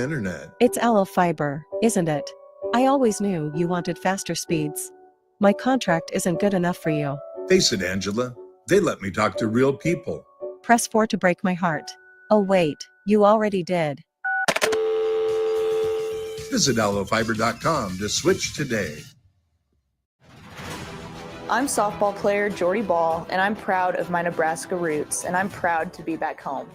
internet. It's Allo Fiber, isn't it? I always knew you wanted faster speeds. My contract isn't good enough for you. Face it, Angela. They let me talk to real people. Press 4 to break my heart. Oh wait, you already did. Visit allofiber.com to switch today. I'm softball player Jordy Ball, and I'm proud of my Nebraska roots, and I'm proud to be back home.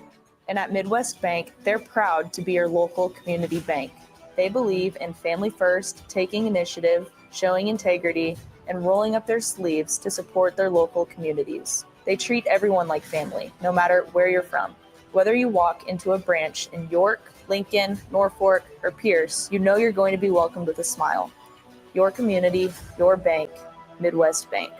And at Midwest Bank, they're proud to be your local community bank. They believe in family first, taking initiative, showing integrity, and rolling up their sleeves to support their local communities. They treat everyone like family, no matter where you're from. Whether you walk into a branch in York, Lincoln, Norfolk, or Pierce, you know you're going to be welcomed with a smile. Your community, your bank, Midwest Bank.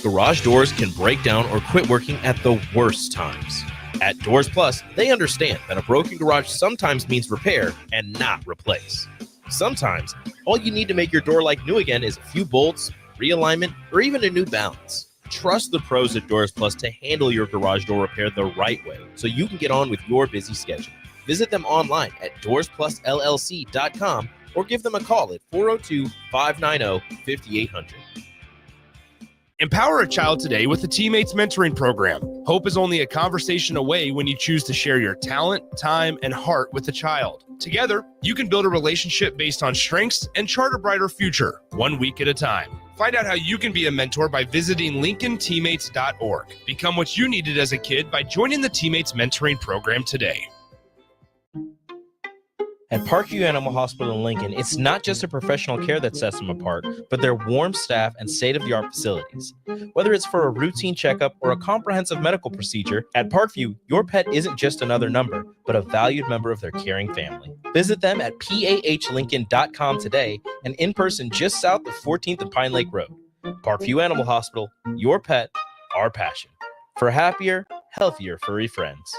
Garage doors can break down or quit working at the worst times. At Doors Plus, they understand that a broken garage sometimes means repair and not replace. Sometimes, all you need to make your door like new again is a few bolts, realignment, or even a new balance. Trust the pros at Doors Plus to handle your garage door repair the right way so you can get on with your busy schedule. Visit them online at doorsplusllc.com or give them a call at 402-590-5800. Empower a child today with the Teammates Mentoring Program. Hope is only a conversation away when you choose to share your talent, time, and heart with the child. Together, you can build a relationship based on strengths and chart a brighter future, 1 week at a time. Find out how you can be a mentor by visiting LincolnTeammates.org. Become what you needed as a kid by joining the Teammates Mentoring Program today. At Parkview Animal Hospital in Lincoln, it's not just the professional care that sets them apart, but their warm staff and state-of-the-art facilities. Whether it's for a routine checkup or a comprehensive medical procedure, at Parkview, your pet isn't just another number, but a valued member of their caring family. Visit them at pahlincoln.com today and in person just south of 14th and Pine Lake Road. Parkview Animal Hospital, your pet, our passion. For happier, healthier furry friends.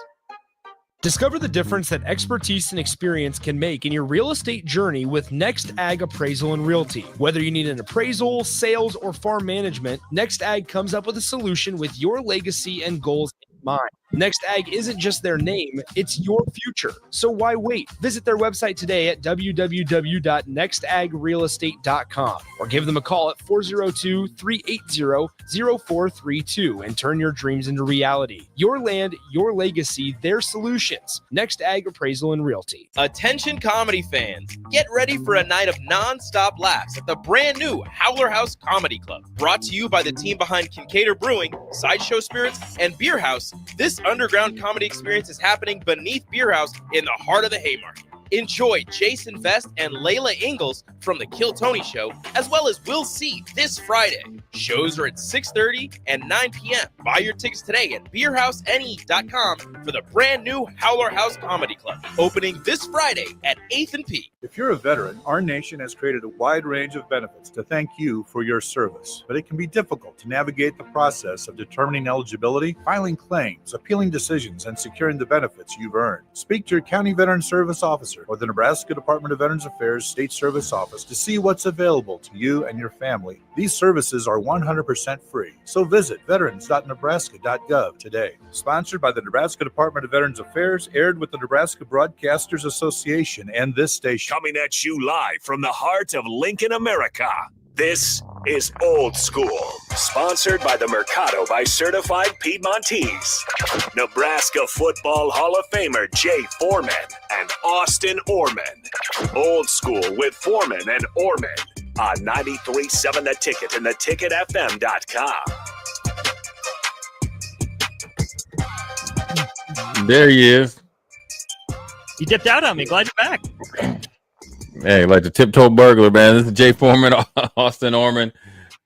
Discover the difference that expertise and experience can make in your real estate journey with Next Ag Appraisal and Realty. Whether you need an appraisal, sales, or farm management, Next Ag comes up with a solution with your legacy and goals in mind. Next Ag isn't just their name, it's your future. So why wait? Visit their website today at www.nextagrealestate.com or give them a call at 402-380-0432 and turn your dreams into reality. Your land, your legacy, their solutions. Next Ag Appraisal and Realty. Attention comedy fans, get ready for a night of non-stop laughs at the brand new Howler House Comedy Club. Brought to you by the team behind Kincaidor Brewing, Sideshow Spirits, and Beer House, this underground comedy experience is happening beneath Beer House in the heart of the Haymarket. Enjoy Jason Vest and Layla Ingalls from The Kill Tony Show, as well as Will C this Friday. Shows are at 6:30 and 9 p.m. Buy your tickets today at beerhousene.com for the brand new Howler House Comedy Club, opening this Friday at 8th and P. If you're a veteran, our nation has created a wide range of benefits to thank you for your service. But it can be difficult to navigate the process of determining eligibility, filing claims, appealing decisions, and securing the benefits you've earned. Speak to your county veteran service officer or the Nebraska Department of Veterans Affairs State Service Office to see what's available to you and your family. These services are 100% free. So visit veterans.nebraska.gov today. Sponsored by the Nebraska Department of Veterans Affairs, aired with the Nebraska Broadcasters Association and this station. Coming at you live from the heart of Lincoln, America. This is Old School, sponsored by the Mercado by Certified Piedmontese. Nebraska Football Hall of Famer Jay Foreman and Austin Oerman. Old School with Foreman and Oerman on 93.7 The Ticket and theticketfm.com. There he is. You dipped out on me. Glad you're back. Hey, like the tiptoe burglar, man. This is Jay Foreman, Austin Oerman,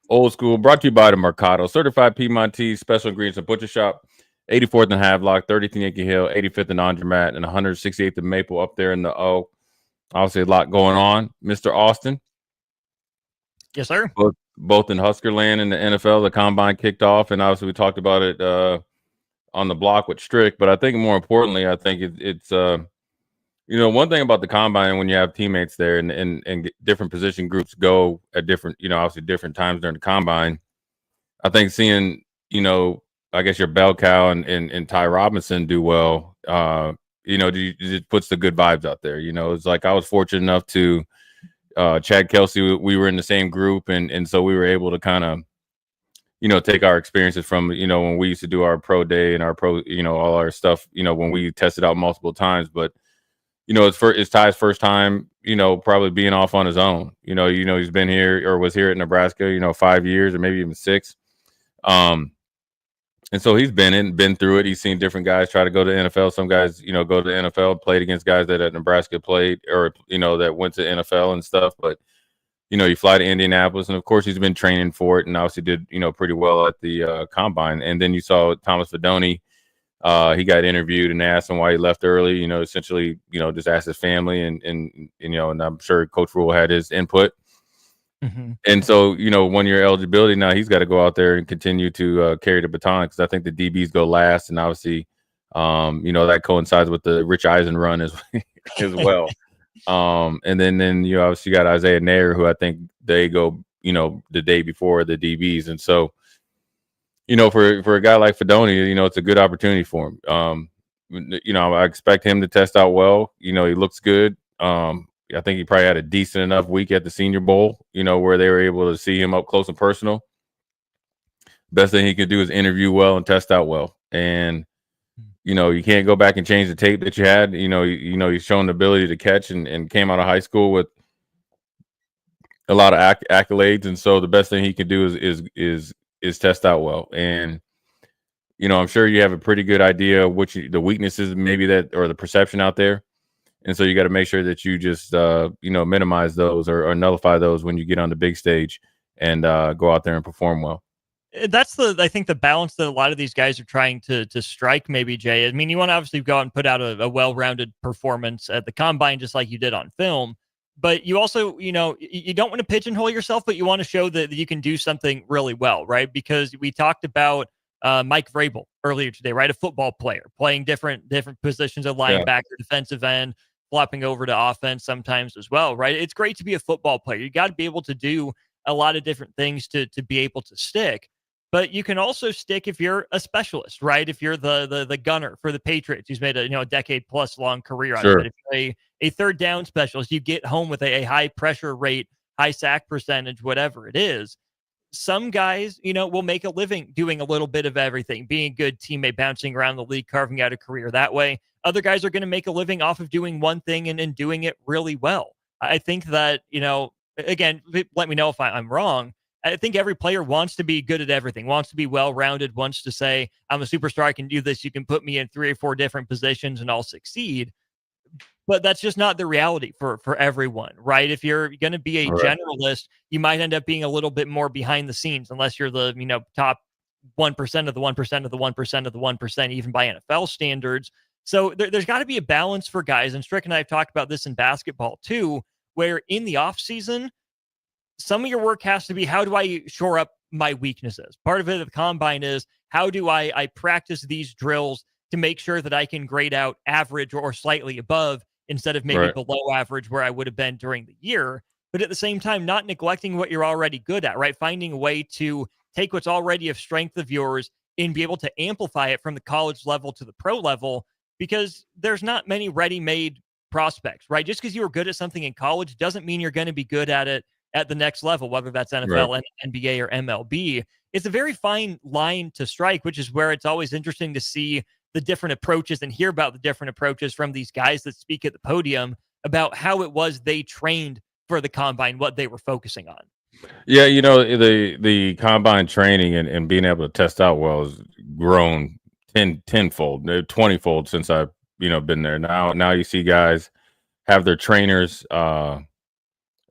Old School, brought to you by the Mercado, Certified Piedmontese, Special Ingredients and Butcher Shop, 84th and Havelock, 30th and Yankee Hill, 85th and Andromat, and 168th and Maple up there in the O. Obviously, a lot going on. Mr. Austin. Yes, sir. Both in Husker land and the NFL, the Combine kicked off, and obviously we talked about it on the block with Strick, but I think more importantly, I think it's one thing about the Combine, when you have teammates there and different position groups go at different, obviously different times during the Combine, I think seeing, I guess your bell cow and Ty Robinson do well it puts the good vibes out there. It's like I was fortunate enough to Chad Kelsey. We were in the same group, and so we were able to kind of take our experiences from when we used to do our pro day and our pro all our stuff when we tested out multiple times. But it's Ty's first time probably being off on his own. He's been here or was here at Nebraska 5 years or maybe even 6. And so he's been through it. He's seen different guys try to go to the NFL. Some guys, go to the NFL, played against guys that at Nebraska played or, that went to NFL and stuff. But, you fly to Indianapolis. And, of course, he's been training for it and obviously did, pretty well at the combine. And then you saw Thomas Fidone. He got interviewed and asked him why he left early, essentially, just asked his family. And I'm sure Coach Rule had his input. Mm-hmm. And so, 1 year eligibility, now he's got to go out there and continue to carry the baton because I think the DBs go last. And obviously, that coincides with the Rich Eisen run as well. And then you obviously got Isaiah Nair, who I think they go, the day before the DBs. And so, for a guy like Fidone, it's a good opportunity for him. I expect him to test out well. He looks good. I think he probably had a decent enough week at the Senior Bowl, where they were able to see him up close and personal. Best thing he could do is interview well and test out well. And, you can't go back and change the tape that you had. He's shown the ability to catch and came out of high school with a lot of accolades. And so the best thing he can do is test out well. And, I'm sure you have a pretty good idea of the weaknesses maybe that or the perception out there. And so you got to make sure that you just, minimize those or nullify those when you get on the big stage and go out there and perform well. That's I think the balance that a lot of these guys are trying to strike, maybe, Jay. I mean, you want to obviously go out and put out a well-rounded performance at the combine, just like you did on film. But you also, you don't want to pigeonhole yourself, but you want to show that you can do something really well, right? Because we talked about Mike Vrabel earlier today, right? A football player playing different positions of linebacker, defensive end, flopping over to offense sometimes as well, right? It's great to be a football player. You got to be able to do a lot of different things to be able to stick. But you can also stick if you're a specialist, right? If you're the gunner for the Patriots, who's made a decade plus long career out of it. If you're a third down specialist, you get home with a high pressure rate, high sack percentage, whatever it is. Some guys, will make a living doing a little bit of everything, being a good teammate, bouncing around the league, carving out a career that way. Other guys are going to make a living off of doing one thing and doing it really well. I think that, again, let me know if I'm wrong. I think every player wants to be good at everything, wants to be well-rounded, wants to say, I'm a superstar, I can do this. You can put me in 3 or 4 different positions and I'll succeed. But that's just not the reality for everyone, right? If you're going to be a generalist, you might end up being a little bit more behind the scenes unless you're the, top 1% of the 1% of the 1% of the 1%, even by NFL standards. So there's got to be a balance for guys. And Strick and I have talked about this in basketball too, where in the off season, some of your work has to be, how do I shore up my weaknesses? Part of it at the combine is, how do I practice these drills to make sure that I can grade out average or slightly above instead of maybe below average where I would have been during the year. But at the same time, not neglecting what you're already good at, right? Finding a way to take what's already a strength of yours and be able to amplify it from the college level to the pro level, because there's not many ready-made prospects, right? Just because you were good at something in college doesn't mean you're going to be good at it at the next level, whether that's NFL, NBA, or MLB. It's a very fine line to strike, which is where it's always interesting to see the different approaches and hear about the different approaches from these guys that speak at the podium about how it was they trained for the combine, what they were focusing on. Yeah, the combine training and being able to test out well has grown tenfold, 20-fold since I've been there. Now you see guys have their trainers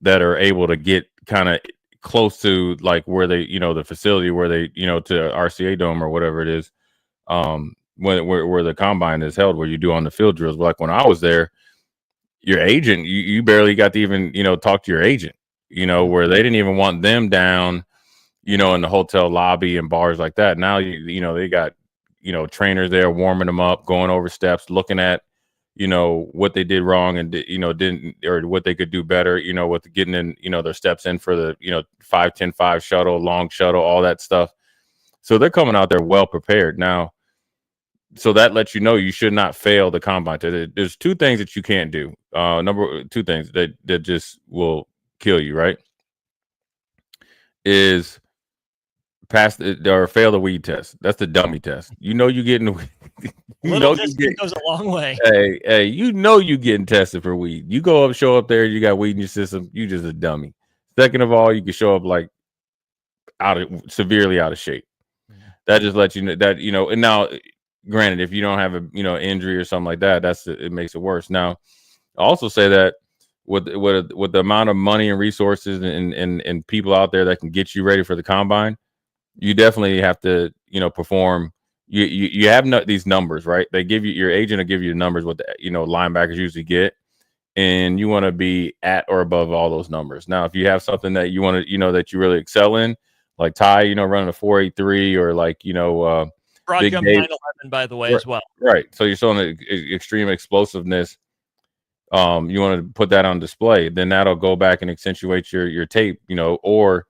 that are able to get kind of close to like where they the facility where they to RCA Dome or whatever it is, where the combine is held, where you do on the field drills. But like when I was there, your agent, you barely got to even talk to your agent, where they didn't even want them down in the hotel lobby and bars like that. Now they got trainers there warming them up, going over steps, looking at what they did wrong and didn't, or what they could do better, with getting in their steps in for the 5-10-5 shuttle, long shuttle, all that stuff. So they're coming out there well prepared. Now so that lets you know you should not fail the combine test. There's two things that you can't do. Two things that just will kill you, right? Is pass or fail the weed test. That's the dummy test. You know you getting Little distance goes a long way. Hey, you know you getting tested for weed. You go up, show up there, you got weed in your system, you just a dummy. Second of all, you can show up like severely out of shape. That just lets you know that, and now granted, if you don't have a injury or something like that, it makes it worse. Now, I also say that with the amount of money and resources and people out there that can get you ready for the combine, you definitely have to perform. You have these numbers, right? They give you, your agent will give you the numbers what the linebackers usually get, and you want to be at or above all those numbers. Now, if you have something that you want to that you really excel in, like Ty, running a 4.83 or like broad Big jump Dave, 911 by the way, as well. right? So you're showing the extreme explosiveness. You want to put that on display, then that'll go back and accentuate your tape, or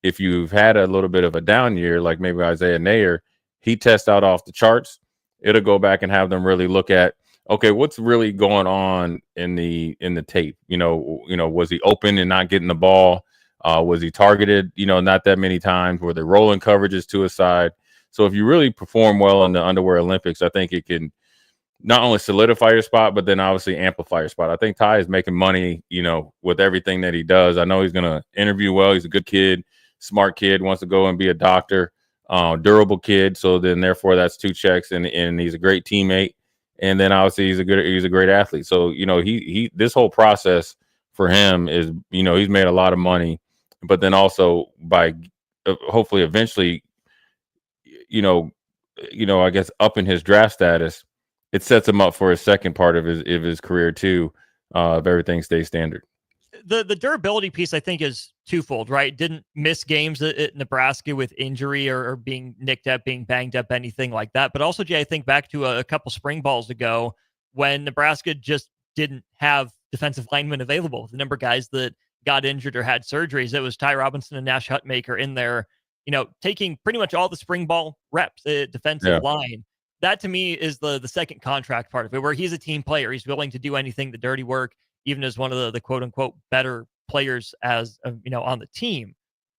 if you've had a little bit of a down year, like maybe Isaiah Nayer, he tests out off the charts. It'll go back and have them really look at, okay, what's really going on in the tape? Was he open and not getting the ball? Was he targeted, not that many times? Were they rolling coverages to his side? So if you really perform well in the Underwear Olympics, I think it can not only solidify your spot, but then obviously amplify your spot. I think Ty is making money, with everything that he does. I know he's going to interview well. He's a good kid, smart kid, wants to go and be a doctor, durable kid. So then therefore that's two checks, and he's a great teammate. And then obviously he's a great athlete. So, he this whole process for him is, he's made a lot of money, but then also by hopefully eventually, I guess upping his draft status, it sets him up for his second part of his career too, if everything stays standard. The durability piece, I think, is twofold, right? Didn't miss games at Nebraska with injury or being nicked up, being banged up, anything like that. But also, Jay, I think back to a couple spring balls ago when Nebraska just didn't have defensive linemen available. The number of guys that got injured or had surgeries, it was Ty Robinson and Nash Hutmaker in there, taking pretty much all the spring ball reps at defensive line. That to me is the second contract part of it, where he's a team player. He's willing to do anything, the dirty work, even as one of the quote unquote better players as on the team.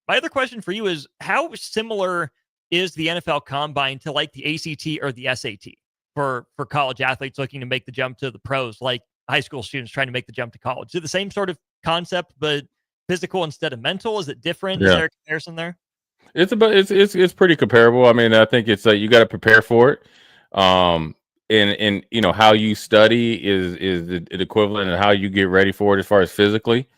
My other question for you is, how similar is the NFL Combine to like the ACT or the SAT for college athletes looking to make the jump to the pros, like high school students trying to make the jump to college? Is it the same sort of concept, but physical instead of mental? Is it different? Yeah. Is there a comparison there? It's pretty comparable. I mean, I think it's you got to prepare for it. And how you study is the equivalent of how you get ready for it as far as physically.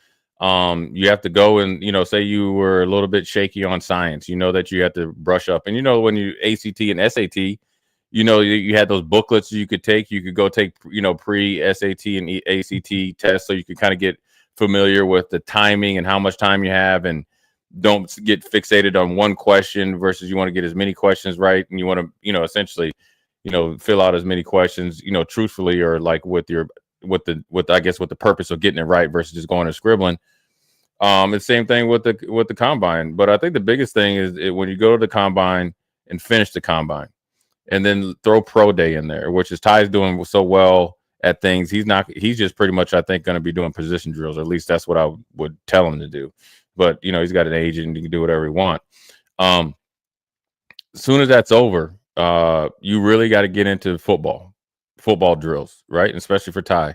You have to go and say you were a little bit shaky on science, that you have to brush up. And when you ACT and SAT, you had those booklets you could take. You could go take pre-SAT and ACT tests, so you could kind of get familiar with the timing and how much time you have, and don't get fixated on one question versus you want to get as many questions right, and you want to essentially fill out as many questions truthfully, or like with the purpose of getting it right versus just going and scribbling. It's the same thing with the combine. But I think the biggest thing is when you go to the combine and finish the combine, and then throw pro day in there, which is Ty's doing so well at things. He's just pretty much, I think, going to be doing position drills, or at least that's what I would tell him to do. But he's got an agent and he can do whatever he wants. As soon as that's over, you really got to get into football drills, right? And especially for Ty,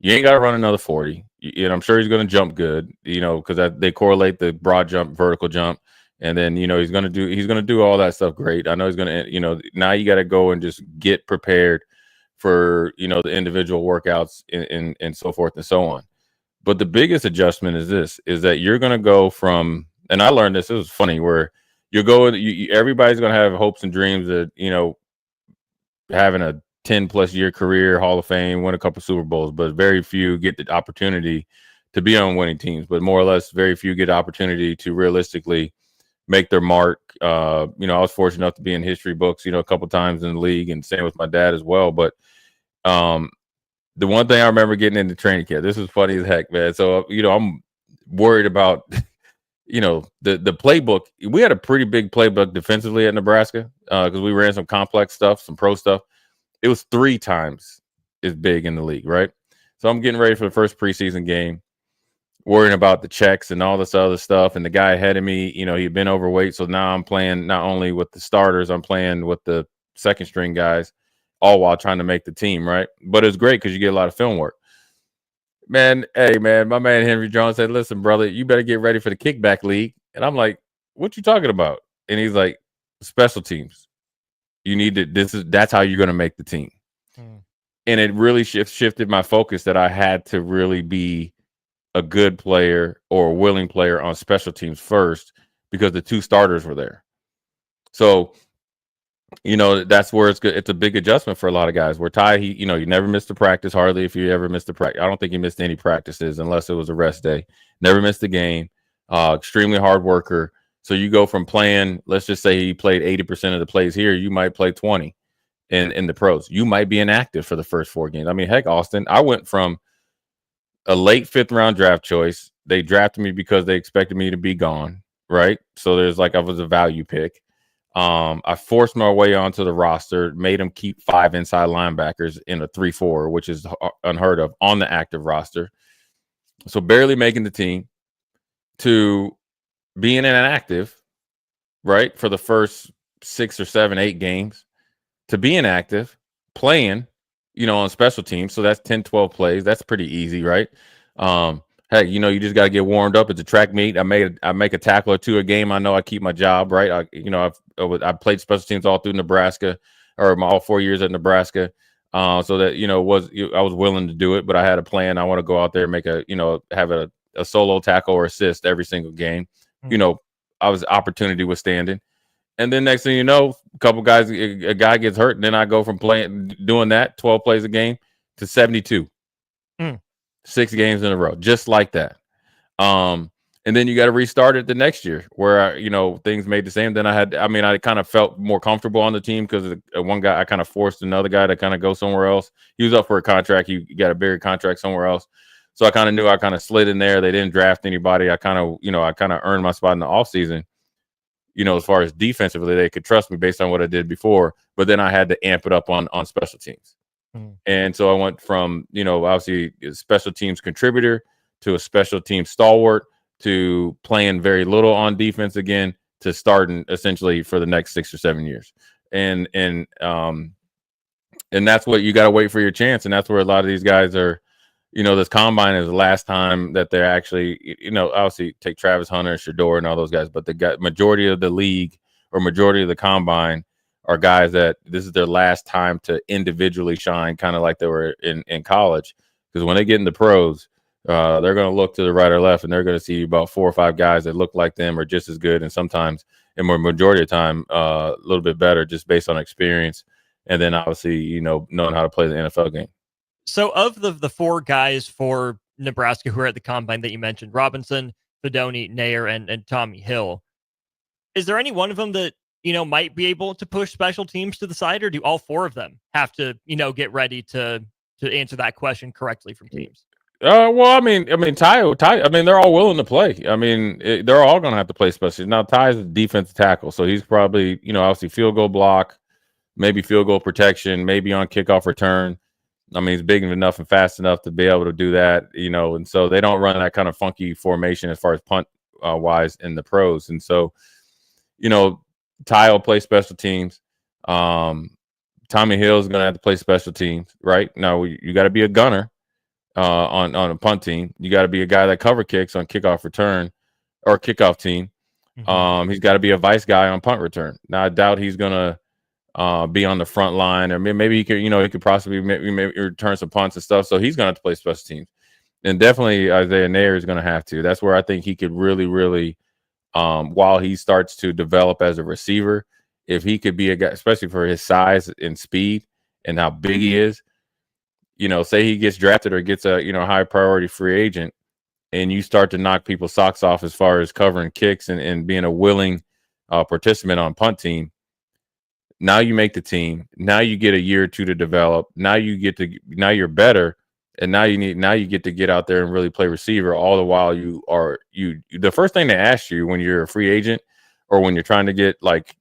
you ain't got to run another 40. And I'm sure he's going to jump good, because they correlate the broad jump, vertical jump, and then he's going to do all that stuff great. I know he's going to, now you got to go and just get prepared for the individual workouts and so forth and so on. But the biggest adjustment is that you're going to go from, and I learned this, it was funny, where everybody's going to have hopes and dreams that, having a 10+ year career, Hall of Fame, win a couple Super Bowls, but very few get the opportunity to be on winning teams. But more or less, very few get the opportunity to realistically make their mark. I was fortunate enough to be in history books, a couple times in the league, and same with my dad as well. But the one thing I remember getting into training camp, this is funny as heck, man. So, I'm worried about, the playbook. We had a pretty big playbook defensively at Nebraska, because we ran some complex stuff, some pro stuff. It was 3 times as big in the league, right? So I'm getting ready for the first preseason game, worrying about the checks and all this other stuff. And the guy ahead of me, he'd been overweight. So now I'm playing not only with the starters, I'm playing with the second string guys, all while trying to make the team, right? But it's great because you get a lot of film work. Man, hey, man, my man Henry Jones said, listen, brother, you better get ready for the kickback league. And I'm like, what you talking about? And he's like, special teams. You need to, that's how you're going to make the team. And it really shifted my focus that I had to really be a good player or a willing player on special teams first, because the 2 starters were there. So, that's where it's good. It's a big adjustment for a lot of guys. Where Ty, he never missed a practice, hardly if you ever missed a practice. I don't think he missed any practices unless it was a rest day. Never missed a game. Extremely hard worker. So you go from playing, let's just say he played 80% of the plays here, you might play 20 in the pros. You might be inactive for the first 4 games. I mean, heck, Austin, I went from a late 5th round draft choice. They drafted me because they expected me to be gone, right? So there's I was a value pick. I forced my way onto the roster, made them keep 5 inside linebackers in a 3-4, which is unheard of on the active roster. So barely making the team, to being inactive, right, for the first 6 or 7, 8 games, to being active, playing, on special teams. So that's 10, 12 plays. That's pretty easy, right? Hey, you just got to get warmed up. It's a track meet. I make a tackle or 2 a game. I know I keep my job, right? I played special teams all through Nebraska, or all 4 years at Nebraska. So that, I was willing to do it, but I had a plan. I want to go out there and make have a solo tackle or assist every single game. I was opportunity withstanding. And then next thing you know, a guy gets hurt, and then I go from doing that 12 plays a game to 72. 6 games in a row, just like that. And then you got to restart it the next year, where things made the same. Then I kind of felt more comfortable on the team because one guy, I kind of forced another guy to kind of go somewhere else. He was up for a contract. He got a bigger contract somewhere else. So I kind of knew I kind of slid in there. They didn't draft anybody. I kind of earned my spot in the offseason. As far as defensively, they could trust me based on what I did before. But then I had to amp it up on special teams. And so I went from, obviously a special teams contributor to a special team stalwart to playing very little on defense again to starting essentially for the next 6 or 7 years. And that's what you got to wait for your chance. And that's where a lot of these guys are. This combine is the last time that they're actually, obviously take Travis Hunter, Shador, and all those guys, but the majority of the league or majority of the combine are guys that this is their last time to individually shine, kind of like they were in college. Because when they get in the pros, they're going to look to the right or left, and they're going to see about 4 or 5 guys that look like them or just as good, and sometimes, and more majority of the time, a little bit better, just based on experience, and then obviously, knowing how to play the NFL game. So of the 4 guys for Nebraska who are at the combine that you mentioned, Robinson, Fedoni, Nair, and Tommy Hill, is there any one of them that, might be able to push special teams to the side, or do all 4 of them have to, get ready to answer that question correctly from teams? Well, I mean, Ty, they're all willing to play. They're all going to have to play special. Now, Ty's a defensive tackle, so he's probably, obviously field goal block, maybe field goal protection, maybe on kickoff return. He's big enough and fast enough to be able to do that, and so they don't run that kind of funky formation as far as punt wise in the pros. And so, Ty will play special teams. Tommy Hill is going to have to play special teams, right? Now, you got to be a gunner on a punt team. You got to be a guy that cover kicks on kickoff return or kickoff team. He's got to be a vice guy on punt return. Now, I doubt he's going to be on the front line, or maybe he could possibly maybe return some punts and stuff. So he's going to have to play special teams, and definitely Isaiah Nair is going to have to. That's where I think he could really, really, while he starts to develop as a receiver, if he could be a guy, especially for his size and speed and how big he is, say he gets drafted or gets a high priority free agent, and you start to knock people's socks off as far as covering kicks and being a willing participant on punt team. Now you make the team. Now you get a year or 2 to develop. Now you're better, and now you get to get out there and really play receiver. All the while the first thing they ask you when you're a free agent or when you're trying to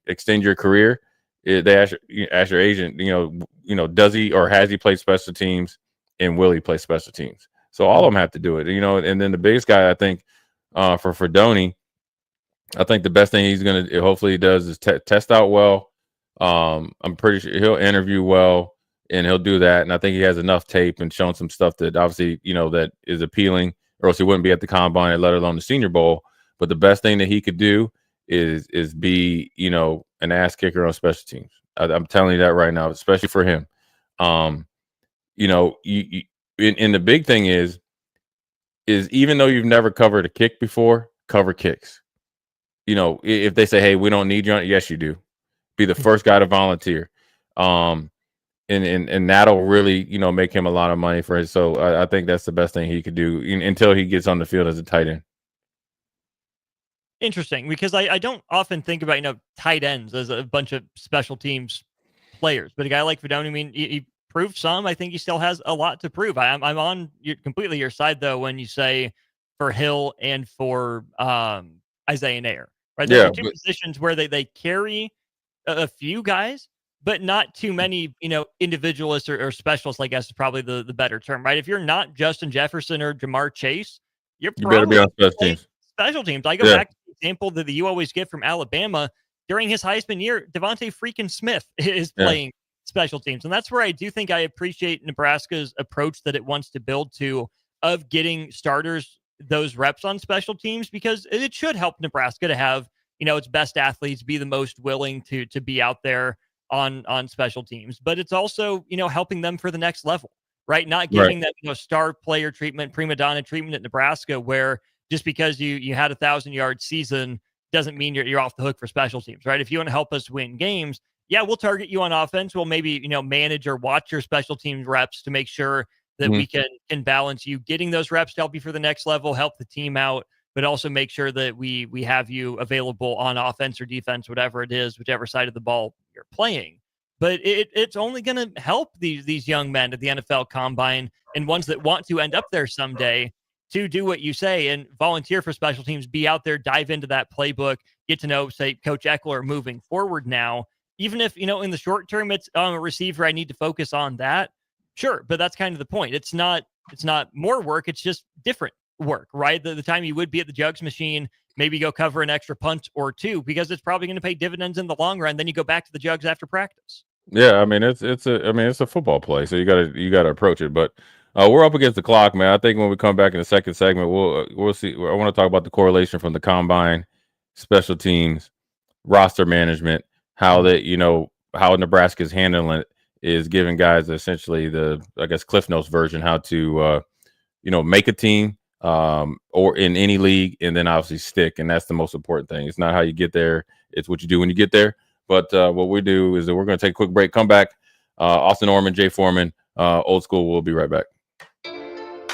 extend your career They ask your agent, does he or has he played special teams, and will he play special teams? So all of them have to do it, And then the biggest guy, I think, for Fredoni, I think the best thing he's going to hopefully he does is test out well. I'm pretty sure he'll interview well, and he'll do that. And I think he has enough tape and shown some stuff that obviously, that is appealing, or else he wouldn't be at the combine, let alone the Senior Bowl. But the best thing that he could do is be, an ass kicker on special teams. I'm telling you that right now, especially for him. And the big thing is even though you've never covered a kick before, cover kicks. If they say, hey, we don't need you on, yes, you do. Be the first guy to volunteer. And that'll really, make him a lot of money for it. So I think that's the best thing he could do until he gets on the field as a tight end. Interesting, because I don't often think about, tight ends as a bunch of special teams players, but a guy like Fredoni, he proved some. I think he still has a lot to prove. I'm on completely your side, though, when you say for Hill and for Isaiah Nair, right? Those are two positions where they carry a few guys, but not too many, individualists or specialists, I guess is probably the better term, right? If you're not Justin Jefferson or Jamar Chase, you better be on special teams. Special teams. I go back to the example that you always get from Alabama during his Heisman year. Devontae freaking Smith is playing special teams. And that's where I do think I appreciate Nebraska's approach that it wants to build to of getting starters those reps on special teams, because it should help Nebraska to have, its best athletes be the most willing to be out there on special teams. But it's also, helping them for the next level, right? Not giving them, star player treatment, prima donna treatment at Nebraska, where just because you had 1,000-yard season doesn't mean you're off the hook for special teams, right? If you want to help us win games, we'll target you on offense. We'll maybe, manage or watch your special teams reps to make sure that we can balance you getting those reps to help you for the next level, help the team out, but also make sure that we have you available on offense or defense, whatever it is, whichever side of the ball you're playing. But it's only going to help these young men at the NFL Combine and ones that want to end up there someday to do what you say and volunteer for special teams, be out there, dive into that playbook, get to know, say, Coach Eckler moving forward now. Even if, in the short term, it's a receiver, I need to focus on that. Sure, but that's kind of the point. It's not more work. It's just different work, right? The time you would be at the jugs machine, maybe go cover an extra punt or two, because it's probably going to pay dividends in the long run. Then you go back to the jugs after practice. Yeah, it's a football play, so you gotta approach it. But we're up against the clock, man. I think when we come back in the second segment, we'll see. I want to talk about the correlation from the combine, special teams, roster management, how how Nebraska's handling it is giving guys essentially the, I guess, Cliff Notes version, how to make a team or in any league, and then obviously stick. And that's the most important thing. It's not how you get there, it's what you do when you get there. But what we do is that we're going to take a quick break, come back. Austin Oerman, Jay Foreman, Old School. We'll be right back.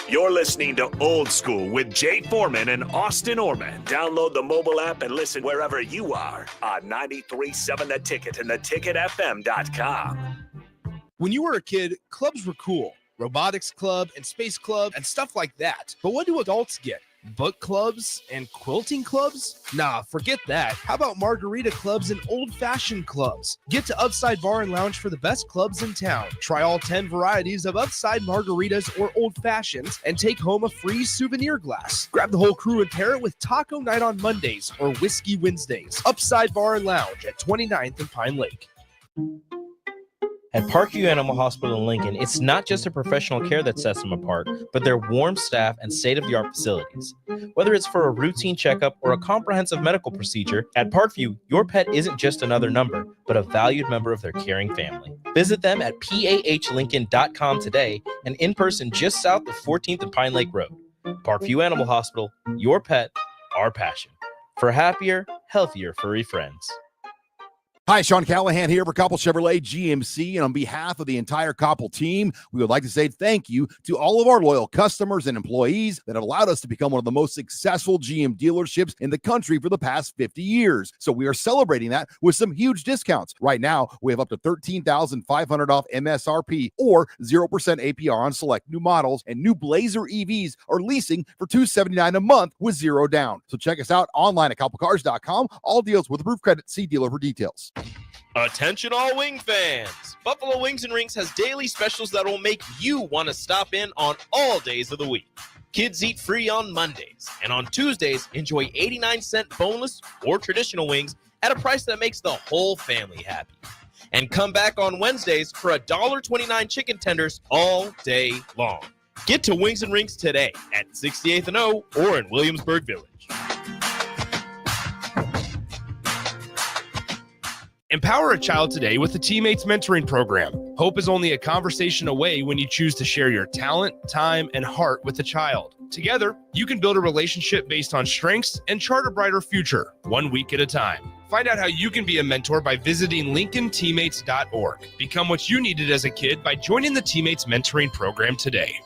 You're listening to Old School with Jay Foreman and Austin Oerman. Download the mobile app and listen wherever you are on 93.7 The Ticket and theticketfm.com. When you were a kid, clubs were cool. Robotics club and space club and stuff like that. But what do adults get? Book clubs and quilting clubs? Nah, forget that. How about margarita clubs and old-fashioned clubs? Get to Upside Bar and Lounge for the best clubs in town. Try all 10 varieties of Upside margaritas or old-fashions and take home a free souvenir glass. Grab the whole crew and pair it with Taco Night on Mondays or Whiskey Wednesdays. Upside Bar and Lounge at 29th and Pine Lake. At Parkview Animal Hospital in Lincoln, it's not just the professional care that sets them apart, but their warm staff and state-of-the-art facilities. Whether it's for a routine checkup or a comprehensive medical procedure, at Parkview, your pet isn't just another number, but a valued member of their caring family. Visit them at pahlincoln.com today and in person just south of 14th and Pine Lake Road. Parkview Animal Hospital, your pet, our passion. For happier, healthier furry friends. Hi, Sean Callahan here for Koppel Chevrolet GMC, and on behalf of the entire Koppel team, we would like to say thank you to all of our loyal customers and employees that have allowed us to become one of the most successful GM dealerships in the country for the past 50 years. So we are celebrating that with some huge discounts. Right now, we have up to $13,500 off MSRP or 0% APR on select new models, and new Blazer EVs are leasing for $279 a month with zero down. So check us out online at koppelcars.com. All deals with approved credit. See dealer for details. Attention all wing fans! Buffalo Wings and Rings has daily specials that will make you want to stop in on all days of the week. Kids eat free on Mondays, and on Tuesdays, enjoy 89-cent boneless or traditional wings at a price that makes the whole family happy. And come back on Wednesdays for $1.29 chicken tenders all day long. Get to Wings and Rings today at 68th and O or in Williamsburg Village. Empower a child today with the Teammates Mentoring Program. Hope is only a conversation away when you choose to share your talent, time, and heart with the child. Together, you can build a relationship based on strengths and chart a brighter future, 1 week at a time. Find out how you can be a mentor by visiting LincolnTeammates.org. Become what you needed as a kid by joining the Teammates Mentoring Program today.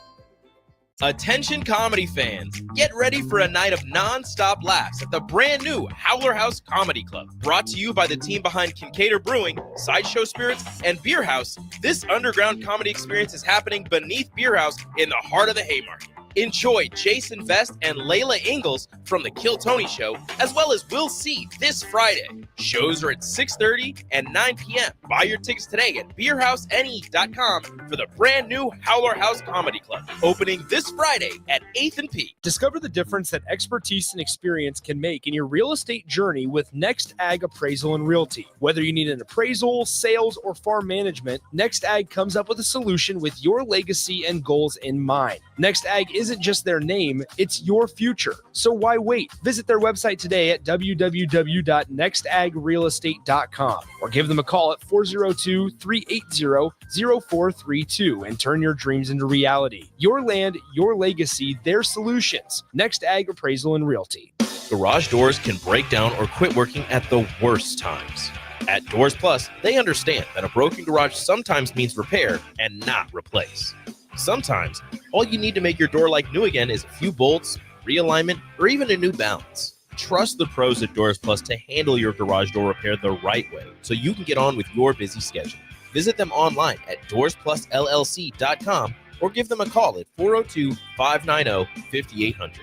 Attention comedy fans, get ready for a night of non-stop laughs at the brand new Howler House Comedy Club. Brought to you by the team behind Kincaid Brewing, Sideshow Spirits, and Beer House, this underground comedy experience is happening beneath Beer House in the heart of the Haymarket. Enjoy Jason Vest and Layla Ingalls from The Kill Tony Show, as well as Will C this Friday. Shows are at 6:30 and 9 p.m. Buy your tickets today at beerhousene.com for the brand new Howler House Comedy Club, opening this Friday at 8th and P. Discover the difference that expertise and experience can make in your real estate journey with Next Ag Appraisal and Realty. Whether you need an appraisal, sales, or farm management, Next Ag comes up with a solution with your legacy and goals in mind. Next Ag isn't just their name, it's your future. So why wait? Visit their website today at www.nextagrealestate.com or give them a call at 402-380-0432 and turn your dreams into reality. Your land, your legacy, their solutions. Next Ag Appraisal and Realty. Garage doors can break down or quit working at the worst times. At Doors Plus, they understand that a broken garage sometimes means repair and not replace. Sometimes, all you need to make your door like new again is a few bolts, realignment, or even a new balance. Trust the pros at Doors Plus to handle your garage door repair the right way so you can get on with your busy schedule. Visit them online at DoorsPlusLLC.com or give them a call at 402-590-5800.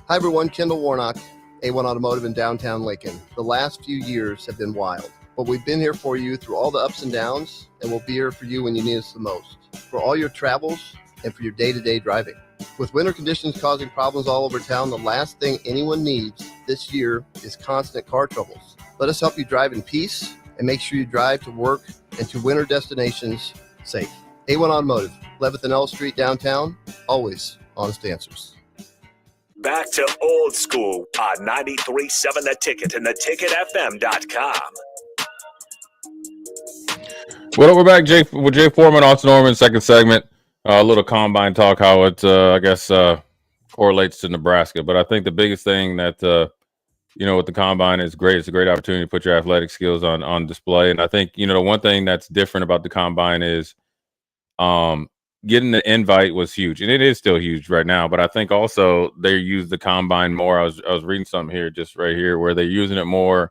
Hi everyone, Kendall Warnock, A1 Automotive in downtown Lincoln. The last few years have been wild, but we've been here for you through all the ups and downs, and we'll be here for you when you need us the most, for all your travels and for your day-to-day driving. With winter conditions causing problems all over town, the last thing anyone needs this year is constant car troubles. Let us help you drive in peace and make sure you drive to work and to winter destinations safe. A1 Automotive, 11th and L Street downtown, always honest answers. Back to old school on 93.7 The Ticket and theticketfm.com. Well, we're back with Jay Foreman, Austin Oerman, second segment. A little combine talk, how it, correlates to Nebraska. But I think the biggest thing that, with the combine is great. It's a great opportunity to put your athletic skills on display. And I think, the one thing that's different about the combine is getting the invite was huge. And it is still huge right now. But I think also they use the combine more. I was reading something here, just right here, where they're using it more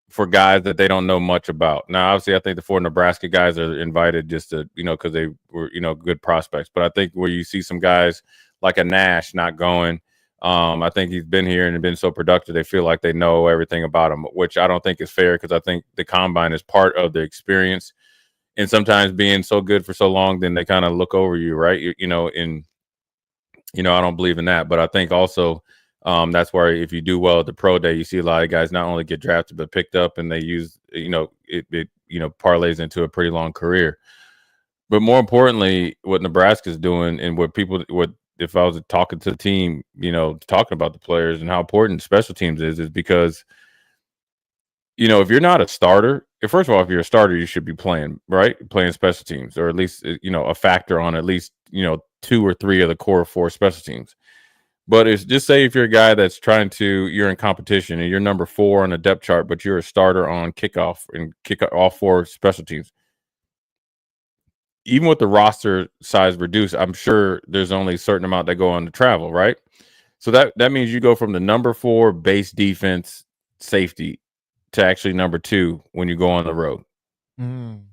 for guys that they don't know much about. Now, obviously, I think the 4 Nebraska guys are invited just to, because they were, good prospects. But I think where you see some guys like a Nash not going, I think he's been here and been so productive, they feel like they know everything about him, which I don't think is fair because I think the combine is part of the experience. And sometimes being so good for so long, then they kind of look over you, right? I don't believe in that. But I think also, that's where if you do well at the pro day, you see a lot of guys not only get drafted but picked up, and they use it parlays into a pretty long career. But more importantly, what Nebraska's doing and what if I was talking to the team, talking about the players and how important special teams is because if you're not a starter, first of all, if you're a starter, you should be playing special teams, or at least a factor on at least 2 or 3 of the core 4 special teams. But it's just say if you're a guy that's you're in competition and you're number 4 on the depth chart, but you're a starter on kickoff and kick all 4 special teams. Even with the roster size reduced, I'm sure there's only a certain amount that go on to travel, right? So that means you go from the number 4 base defense safety to actually number 2 when you go on the road. And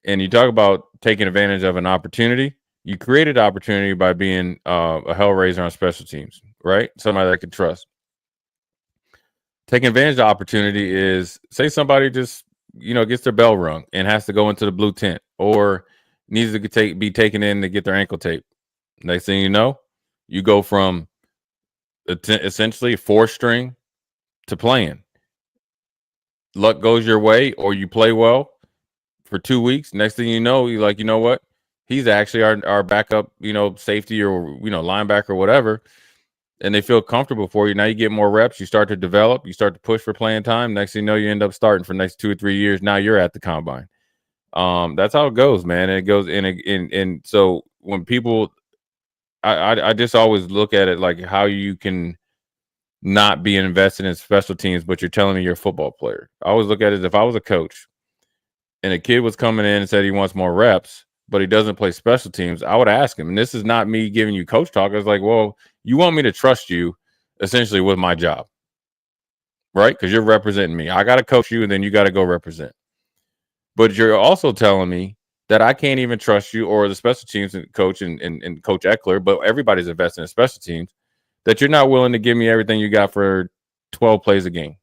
you talk about taking advantage of an opportunity. You created opportunity by being a hellraiser on special teams, right? Somebody that could trust. taking advantage of the opportunity is, say somebody just, gets their bell rung and has to go into the blue tent, or needs to be taken in to get their ankle tape. Next thing you know, you go from essentially 4-string to playing. Luck goes your way, or you play well for 2 weeks. Next thing you know, you're like, you know what? He's actually our backup, safety or, linebacker or whatever. And they feel comfortable for you. Now you get more reps. You start to develop. You start to push for playing time. Next thing you know, you end up starting for the next 2 or 3 years. Now you're at the combine. That's how it goes, man. And it goes in. So when people, I just always look at it like how you can not be invested in special teams, but you're telling me you're a football player. I always look at it as if I was a coach and a kid was coming in and said he wants more reps, but he doesn't play special teams, I would ask him, and this is not me giving you coach talk. I was like, well, you want me to trust you essentially with my job, right? Because you're representing me. I got to coach you, and then you got to go represent. But you're also telling me that I can't even trust you, or the special teams coach and Coach Eckler, but everybody's investing in special teams, that you're not willing to give me everything you got for 12 plays a game.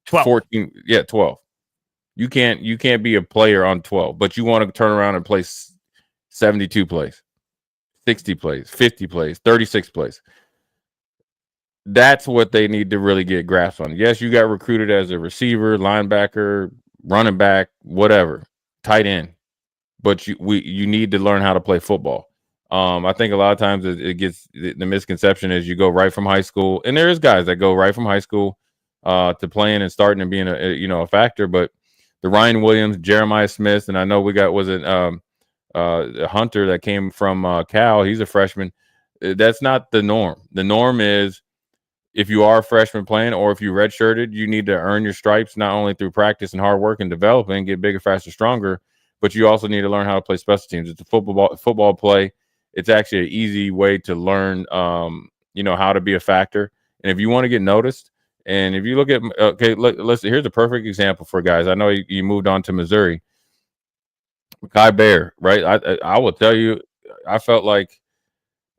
12. 14, 12. You can't be a player on 12, but you want to turn around and play 72 plays, 60 plays, 50 plays, 36 plays. That's what they need to really get grasp on. Yes, you got recruited as a receiver, linebacker, running back, whatever, tight end, but you need to learn how to play football. I think a lot of times it gets, the misconception is you go right from high school, and there is guys that go right from high school to playing and starting and being a factor, but the Ryan Williams, Jeremiah Smith, and I know we got a Hunter that came from Cal. He's a freshman. That's not the norm. The norm is, if you are a freshman playing, or if you redshirted, you need to earn your stripes, not only through practice and hard work and developing, get bigger, faster, stronger, but you also need to learn how to play special teams. It's a football play. It's actually an easy way to learn, how to be a factor. And if you want to get noticed, and if you look at, here's a perfect example for guys. I know you moved on to Missouri. Kai Bear, right? I will tell you, I felt like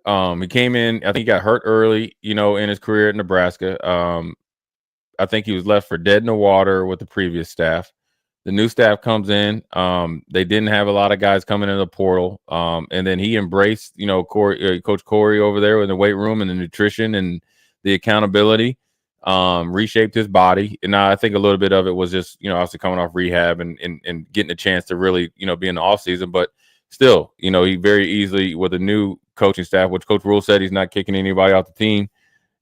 he came in, I think he got hurt early, in his career at Nebraska. I think he was left for dead in the water with the previous staff. The new staff comes in. They didn't have a lot of guys coming in the portal. And then he embraced, Coach Corey over there in the weight room and the nutrition and the accountability, reshaped his body. And I think a little bit of it was just, obviously coming off rehab and getting a chance to really, be in the off season. But still, he very easily, with a new coaching staff, which Coach Rule said he's not kicking anybody off the team,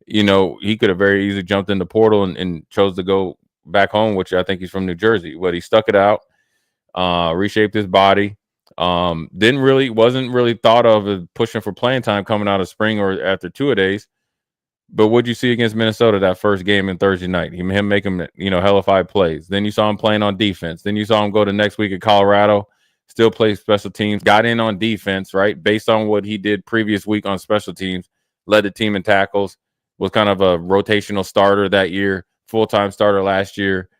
he could have very easily jumped in the portal and chose to go back home, which I think he's from New Jersey, but he stuck it out, reshaped his body. Wasn't really thought of as pushing for playing time coming out of spring or after 2-a-days. But what'd you see against Minnesota that first game in Thursday night? Him make him, hella 5 plays. Then you saw him playing on defense. Then you saw him go to next week at Colorado, still play special teams, got in on defense, right? Based on what he did previous week on special teams, led the team in tackles, was kind of a rotational starter that year, full-time starter last year,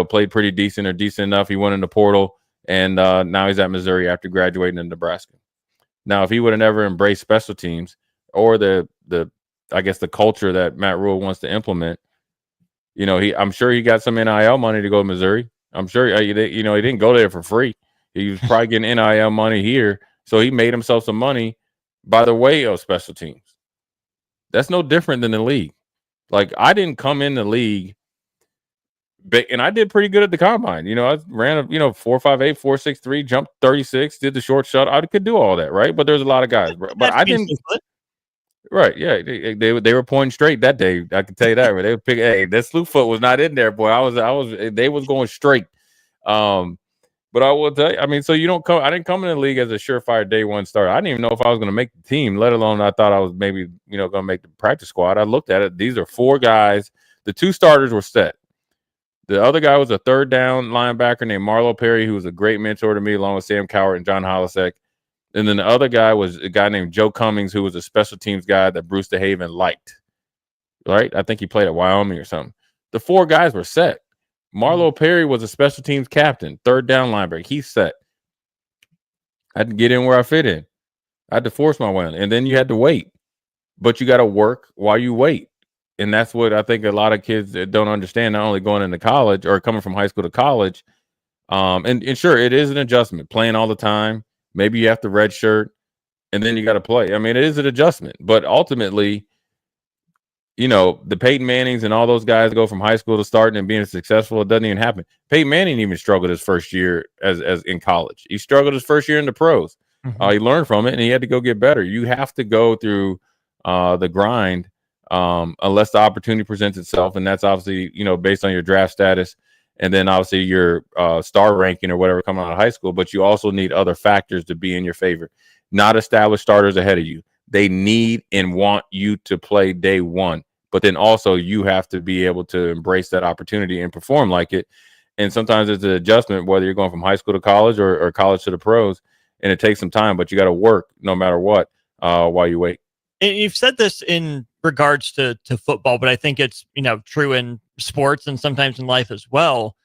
played pretty decent or decent enough. He went in the portal, and now he's at Missouri after graduating in Nebraska. Now, if he would have never embraced special teams, or the culture that Matt Rule wants to implement, I'm sure he got some NIL money to go to Missouri. I'm sure, he didn't go there for free. He was probably getting NIL money here, so he made himself some money by the way of special teams. That's no different than the league. Like, I didn't come in the league, and I did pretty good at the combine. I ran a 4.58, 4.63, jumped 36, did the short shot. I could do all that, right? But there's a lot of guys, but I didn't. Right, yeah, they were pointing straight that day. I can tell you that. Right? They would pick. Hey, that slew foot was not in there, boy. They was going straight. But I will tell you, so you don't come. I didn't come in the league as a surefire day one starter. I didn't even know if I was going to make the team, let alone I thought I was maybe going to make the practice squad. I looked at it. These are 4 guys. The 2 starters were set. The other guy was a third down linebacker named Marlo Perry, who was a great mentor to me, along with Sam Cowart and John Holisek. And then the other guy was a guy named Joe Cummings, who was a special teams guy that Bruce DeHaven liked. Right? I think he played at Wyoming or something. The 4 guys were set. Marlo Perry was a special teams captain, third down linebacker. He's set. I had to get in where I fit in. I had to force my way in. And then you had to wait. But you got to work while you wait. And that's what I think a lot of kids don't understand, not only going into college or coming from high school to college. And sure, it is an adjustment, playing all the time. Maybe you have to redshirt and then you got to play. I mean, it is an adjustment, but ultimately, the Peyton Mannings and all those guys go from high school to starting and being successful. It doesn't even happen. Peyton Manning even struggled his first year as in college. He struggled his first year in the pros. He learned from it and he had to go get better. You have to go through the grind unless the opportunity presents itself. And that's obviously, based on your draft status and then obviously your star ranking or whatever coming out of high school. But you also need other factors to be in your favor. Not established starters ahead of you. They need and want you to play day one. But then also you have to be able to embrace that opportunity and perform like it. And sometimes it's an adjustment, whether you're going from high school to college or college to the pros. And it takes some time, but you got to work no matter what while you wait. And you've said this in regards to football, but I think it's, true in sports and sometimes in life as well.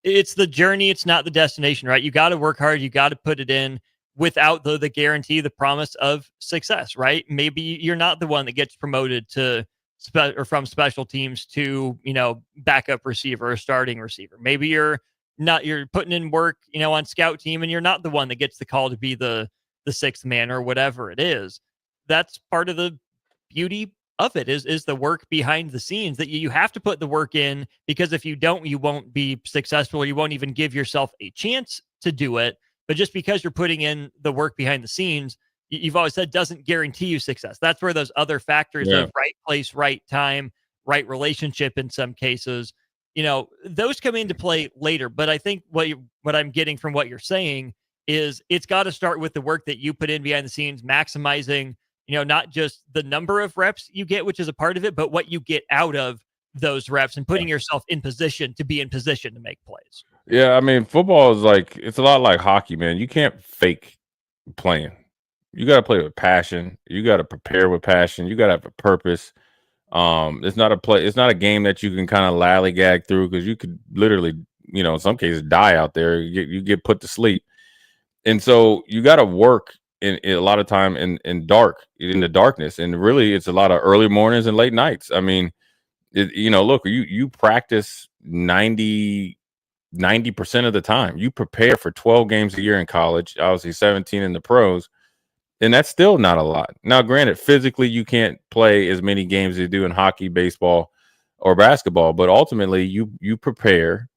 It's the journey. It's not the destination, right? You got to work hard. You got to put it in without the guarantee, the promise of success, right? Maybe you're not the one that gets promoted to or from special teams to, backup receiver or starting receiver. Maybe you're putting in work, on scout team and you're not the one that gets the call to be the sixth man or whatever it is. That's part of the beauty of it is the work behind the scenes, that you have to put the work in, because if you don't, you won't be successful, or you won't even give yourself a chance to do it. But just because you're putting in the work behind the scenes, you've always said, doesn't guarantee you success. That's where those other factors of right place, right time, right relationship in some cases, those come into play later. But I think what I'm getting from what you're saying is it's got to start with the work that you put in behind the scenes, maximizing, not just the number of reps you get, which is a part of it, but what you get out of those reps and putting yourself in position to be in position to make plays. Yeah, I mean, football is it's a lot like hockey, man. You can't fake playing. You got to play with passion. You got to prepare with passion. You got to have a purpose. It's not a game that you can kind of lollygag through, because you could literally, in some cases die out there. You get put to sleep. And so you got to work in a lot of time in the darkness. And really it's a lot of early mornings and late nights. I mean, look, you practice 90% of the time. You prepare for 12 games a year in college, obviously 17 in the pros. And that's still not a lot. Now, granted, physically, you can't play as many games as you do in hockey, baseball, or basketball. But ultimately, you prepare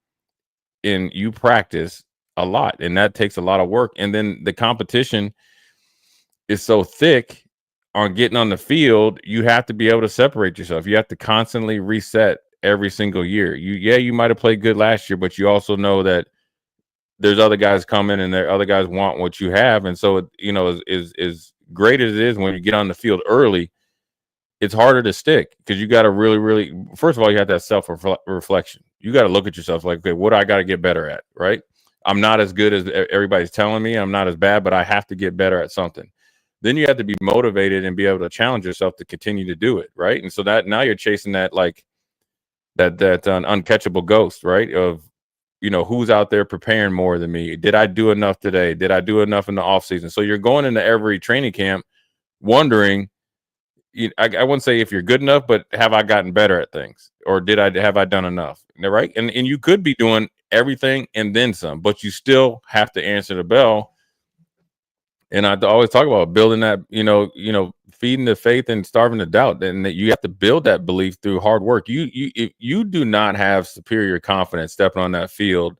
and you practice a lot. And that takes a lot of work. And then the competition is so thick on getting on the field, you have to be able to separate yourself. You have to constantly reset every single year. You might have played good last year, but you also know that there's other guys coming and there other guys want what you have. And so, as great as it is when you get on the field early, it's harder to stick, because you got to really, first of all, you have to have self-reflection. You got to look at yourself like, okay, what do I got to get better at, right? I'm not as good as everybody's telling me. I'm not as bad, but I have to get better at something. Then you have to be motivated and be able to challenge yourself to continue to do it, right? And so that now you're chasing that that uncatchable ghost, right? Of, who's out there preparing more than me? Did I do enough today? Did I do enough in the off season? So you're going into every training camp wondering, I wouldn't say if you're good enough, but have I gotten better at things, or have I done enough? Right? And you could be doing everything and then some, but you still have to answer the bell. And I always talk about building that, feeding the faith and starving the doubt, and that you have to build that belief through hard work. You do not have superior confidence stepping on that field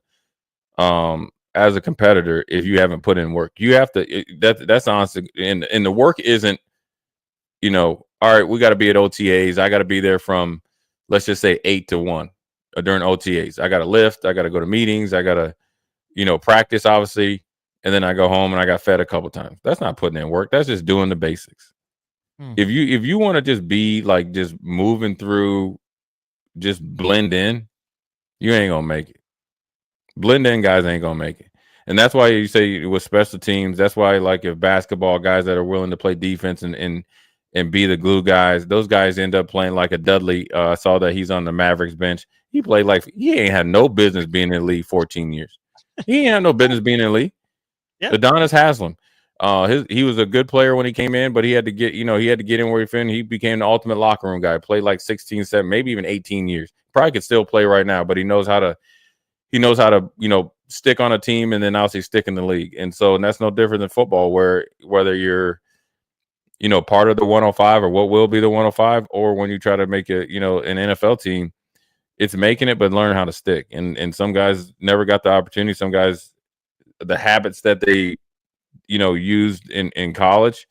as a competitor if you haven't put in work. You have to. That's honest. And the work isn't, all right, we got to be at OTAs. I got to be there from, let's just say 8 to 1 during OTAs. I got to lift. I got to go to meetings. I got to, practice, obviously. And then I go home and I got fed a couple times. That's not putting in work. That's just doing the basics. If you want to just be just moving through, just blend in, you ain't gonna make it. Blend in guys ain't gonna make it. And that's why you say with special teams, that's why if basketball guys that are willing to play defense and be the glue guys, those guys end up playing like a Dudley. I saw that he's on the Mavericks bench. He played he ain't had no business being in the league 14 years. He ain't had no business being in the league. Yeah. Adonis Haslam. He was a good player when he came in, but he had to get in where he fit in. He became the ultimate locker room guy. Played like 16, 7, maybe even 18 years. Probably could still play right now, but he knows how to stick on a team and then obviously stick in the league. And that's no different than football, where whether you're part of the 105 or what will be the 105, or when you try to make an NFL team, it's making it, but learn how to stick. And some guys never got the opportunity. Some guys, the habits that they used in college,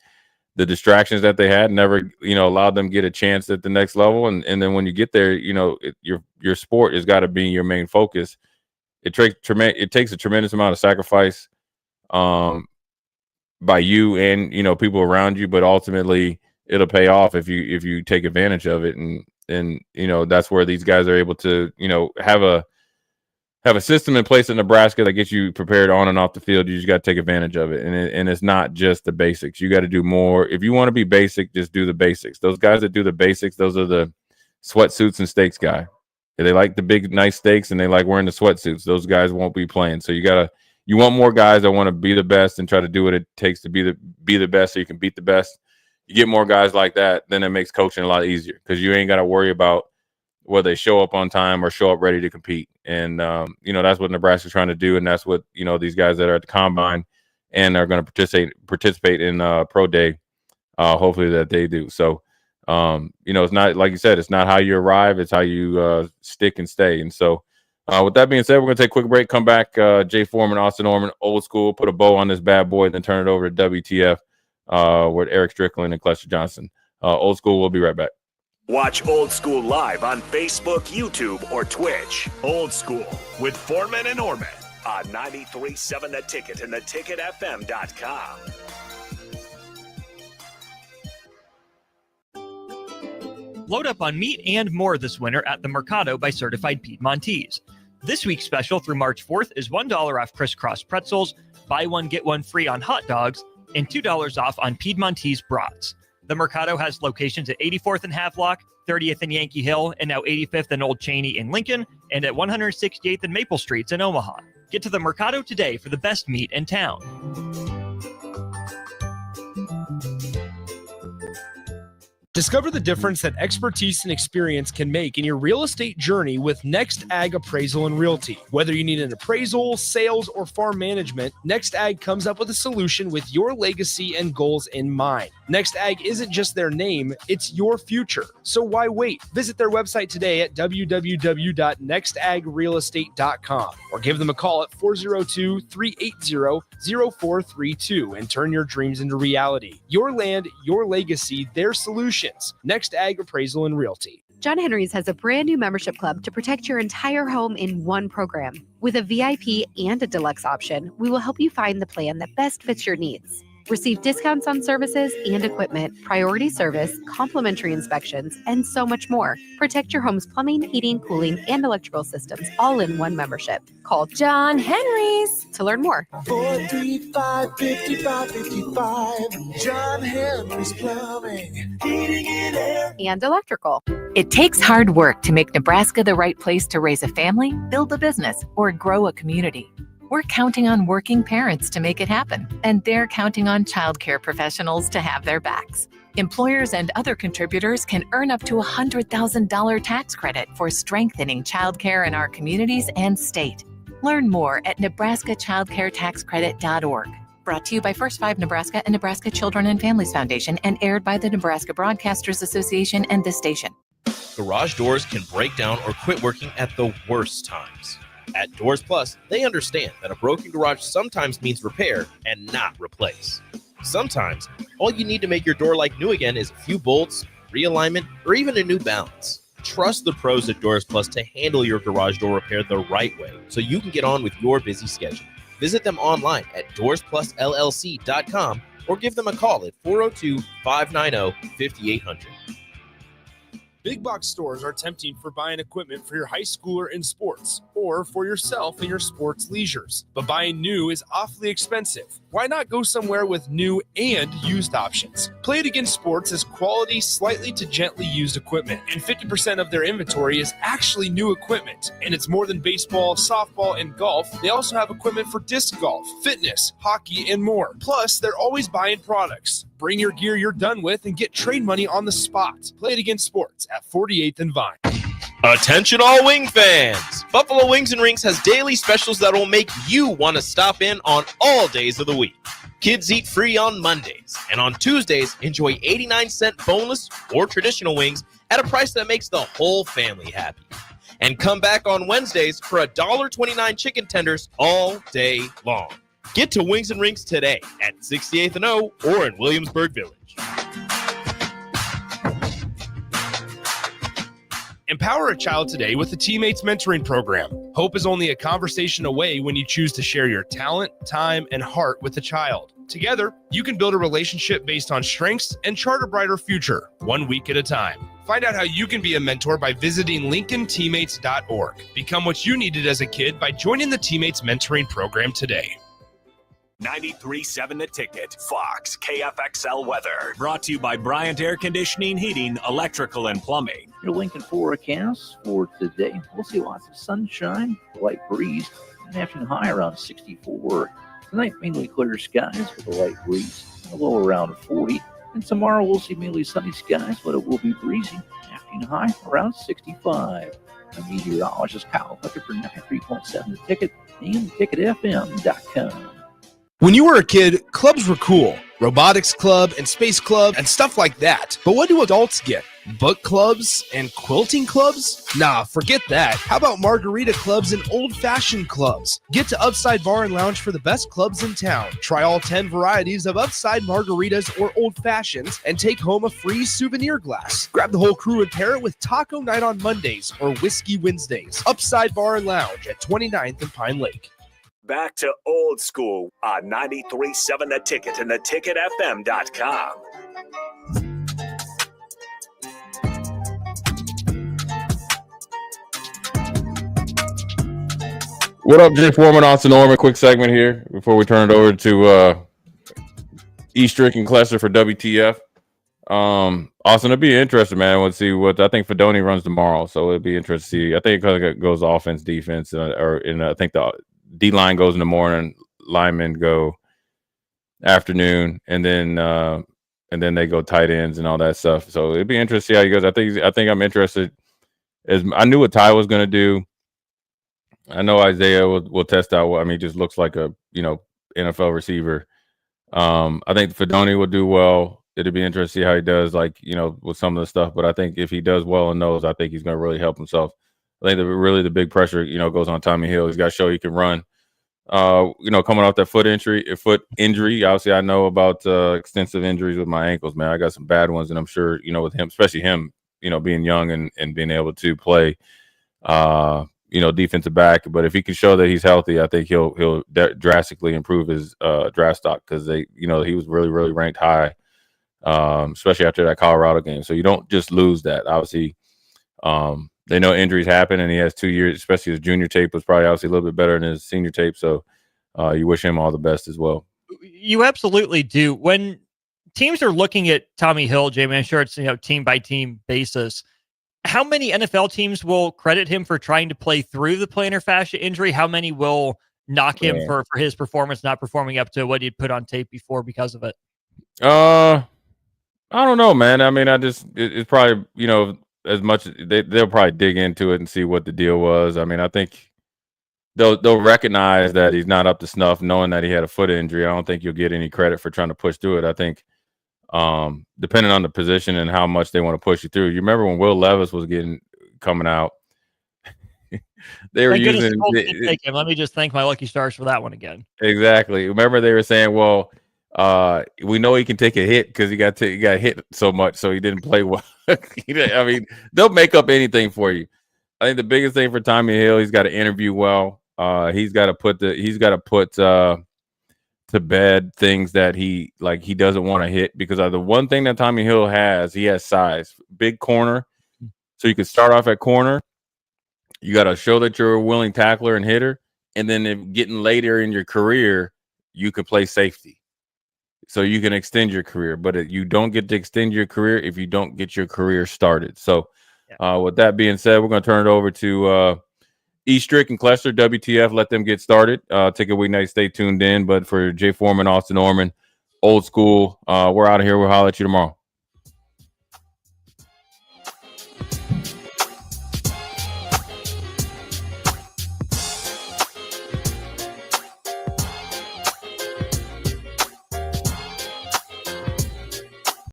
the distractions that they had never allowed them to get a chance at the next level. And then when you get there, your sport has got to be your main focus. It takes a tremendous amount of sacrifice by you and people around you, but ultimately it'll pay off if you take advantage of it. And that's where these guys are able to have a system in place in Nebraska that gets you prepared on and off the field. You just got to take advantage of it. And it's not just the basics. You got to do more. If you want to be basic, just do the basics. Those guys that do the basics, those are the sweatsuits and steaks guy. They like the big, nice steaks and they like wearing the sweatsuits. Those guys won't be playing. So you want more guys that want to be the best and try to do what it takes to be the best so you can beat the best. You get more guys like that, then it makes coaching a lot easier because you ain't got to worry about whether they show up on time or show up ready to compete. And, that's what Nebraska's trying to do. And that's what, these guys that are at the combine and are going to participate in pro day, hopefully that they do. So, it's not, like you said, it's not how you arrive, it's how you stick and stay. And so with that being said, we're going to take a quick break, come back. Jay Foreman, Austin Oerman, Old School, put a bow on this bad boy, then turn it over to WTF with Eric Strickland and Cluster Johnson. Old School, we'll be right back. Watch Old School live on Facebook, YouTube, or Twitch. Old School with Foreman and Oerman on 93.7 The Ticket and theticketfm.com. Load up on meat and more this winter at the Mercado by Certified Piedmontese. This week's special through March 4th is $1 off crisscross pretzels, buy one, get one free on hot dogs, and $2 off on Piedmontese brats. The Mercado has locations at 84th and Havelock, 30th and Yankee Hill, and now 85th and Old Cheney in Lincoln, and at 168th and Maple Streets in Omaha. Get to the Mercado today for the best meat in town. Discover the difference that expertise and experience can make in your real estate journey with Next Ag Appraisal and Realty. Whether you need an appraisal, sales, or farm management, Next Ag comes up with a solution with your legacy and goals in mind. Next Ag isn't just their name, it's your future. So why wait? Visit their website today at www.nextagrealestate.com or give them a call at 402-380-0432 and turn your dreams into reality. Your land, your legacy, their solutions. Next Ag Appraisal and Realty. John Henry's has a brand new membership club to protect your entire home in one program. With a VIP and a deluxe option, we will help you find the plan that best fits your needs. Receive discounts on services and equipment, priority service, complimentary inspections, and so much more. Protect your home's plumbing, heating, cooling, and electrical systems all in one membership. Call John Henry's to learn more. 435-5555. John Henry's Plumbing, Heating and Air, and Electrical. It takes hard work to make Nebraska the right place to raise a family, build a business, or grow a community. We're counting on working parents to make it happen, and they're counting on childcare professionals to have their backs. Employers and other contributors can earn up to $100,000 tax credit for strengthening childcare in our communities and state. Learn more at nebraskachildcaretaxcredit.org. Brought to you by First 5 Nebraska and Nebraska Children and Families Foundation and aired by the Nebraska Broadcasters Association and this station. Garage doors can break down or quit working at the worst times. At Doors Plus, they understand that a broken garage sometimes means repair and not replace. Sometimes, all you need to make your door like new again is a few bolts, realignment, or even a new balance. Trust the pros at Doors Plus to handle your garage door repair the right way so you can get on with your busy schedule. Visit them online at doorsplusllc.com or give them a call at 402-590-5800. Big box stores are tempting for buying equipment for your high schooler in sports or for yourself in your sports leisures. But buying new is awfully expensive. Why not go somewhere with new and used options? Play It Again Sports has quality, slightly to gently used equipment, and 50% of their inventory is actually new equipment. And it's more than baseball, softball, and golf. They also have equipment for disc golf, fitness, hockey, and more. Plus, they're always buying products. Bring your gear you're done with and get trade money on the spot. Play It Again Sports at 48th and Vine. Attention all wing fans! Buffalo Wings and Rings has daily specials that will make you want to stop in on all days of the week. Kids eat free on Mondays, and on Tuesdays, enjoy 89-cent boneless or traditional wings at a price that makes the whole family happy. And come back on Wednesdays for $1.29 chicken tenders all day long. Get to Wings and Rings today at 68th and O or in Williamsburg Village. Empower a child today with the Teammates Mentoring Program. Hope is only a conversation away when you choose to share your talent, time, and heart with a child. Together, you can build a relationship based on strengths and chart a brighter future, 1 week at a time. Find out how you can be a mentor by visiting LincolnTeammates.org. Become what you needed as a kid by joining the Teammates Mentoring Program today. 93.7 The Ticket, Fox, KFXL weather. Brought to you by Bryant Air Conditioning, Heating, Electrical, and Plumbing. Your Lincoln forecast for today. We'll see lots of sunshine, light breeze, an afternoon high around 64. Tonight, mainly clear skies with a light breeze, a low around 40. And tomorrow, we'll see mainly sunny skies, but it will be breezy. Afternoon high around 65. I'm meteorologist Kyle Husker for 93.7 The Ticket and theticketfm.com. When you were a kid, clubs were cool. Robotics club and space club and stuff like that. But what do adults get? Book clubs and quilting clubs? Nah, forget that. How about margarita clubs and old-fashioned clubs? Get to Upside Bar and Lounge for the best clubs in town. Try all 10 varieties of Upside margaritas or old fashions and take home a free souvenir glass. Grab the whole crew and pair it with taco night on Mondays or whiskey Wednesdays. Upside Bar and Lounge at 29th and Pine Lake. Back to old school on 93.7 The Ticket and theticketfm.com. What up, Jay Foreman, Austin Oerman? Quick segment here before we turn it over to Eastrick and Klesser for WTF. Austin, it'll be interesting, man. We'll see what I think Fedoni runs tomorrow, so it'll be interesting to see. I think it goes offense, defense, and I think the D line goes in the morning, linemen go afternoon, and then they go tight ends and all that stuff. So it'd be interesting to see how he goes. I think I'm interested. As I knew what Ty was going to do. I know Isaiah will test out. I mean, he just looks like a NFL receiver. I think Fedoni will do well. It'll be interesting to see how he does, with some of the stuff. But I think if he does well in those, I think he's going to really help himself. I think the big pressure, goes on Tommy Hill. He's got to show he can run. Coming off that foot injury. Obviously, I know about extensive injuries with my ankles, man. I got some bad ones, and I'm sure, with him, especially him, being young and being able to play, defensive back. But if he can show that he's healthy, I think he'll drastically improve his draft stock because he was really, really ranked high, especially after that Colorado game. So you don't just lose that. Obviously, they know injuries happen, and he has 2 years, especially his junior tape was probably obviously a little bit better than his senior tape. So you wish him all the best as well. You absolutely do. When teams are looking at Tommy Hill, Jamie, I'm sure it's team by team basis. How many NFL teams will credit him for trying to play through the plantar fascia injury? How many will knock him for his performance not performing up to what he'd put on tape before because of it? I don't know, man. I mean, it's probably as much they'll probably dig into it and see what the deal was. I mean, I think they'll recognize that he's not up to snuff, knowing that he had a foot injury. I don't think you'll get any credit for trying to push through it. I think depending on the position and how much they want to push you through. You remember when Will Levis was coming out, they were using. Let me just thank my lucky stars for that one again. Exactly. Remember they were saying, well, we know he can take a hit because he got hit so much, so he didn't play well. I mean, they'll make up anything for you. I think the biggest thing for Tommy Hill, he's got to interview well. He's got to put to bed things that he doesn't want to hit, because the one thing that Tommy Hill has, he has size, big corner. So you can start off at corner. You got to show that you're a willing tackler and hitter, and then if getting later in your career, you could play safety. So you can extend your career, but you don't get to extend your career if you don't get your career started. So with that being said, we're going to turn it over to Strick and Clester, WTF, let them get started. Take a weeknight, stay tuned in. But for Jay Foreman, Austin Oerman, Old School, we're out of here. We'll holler at you tomorrow.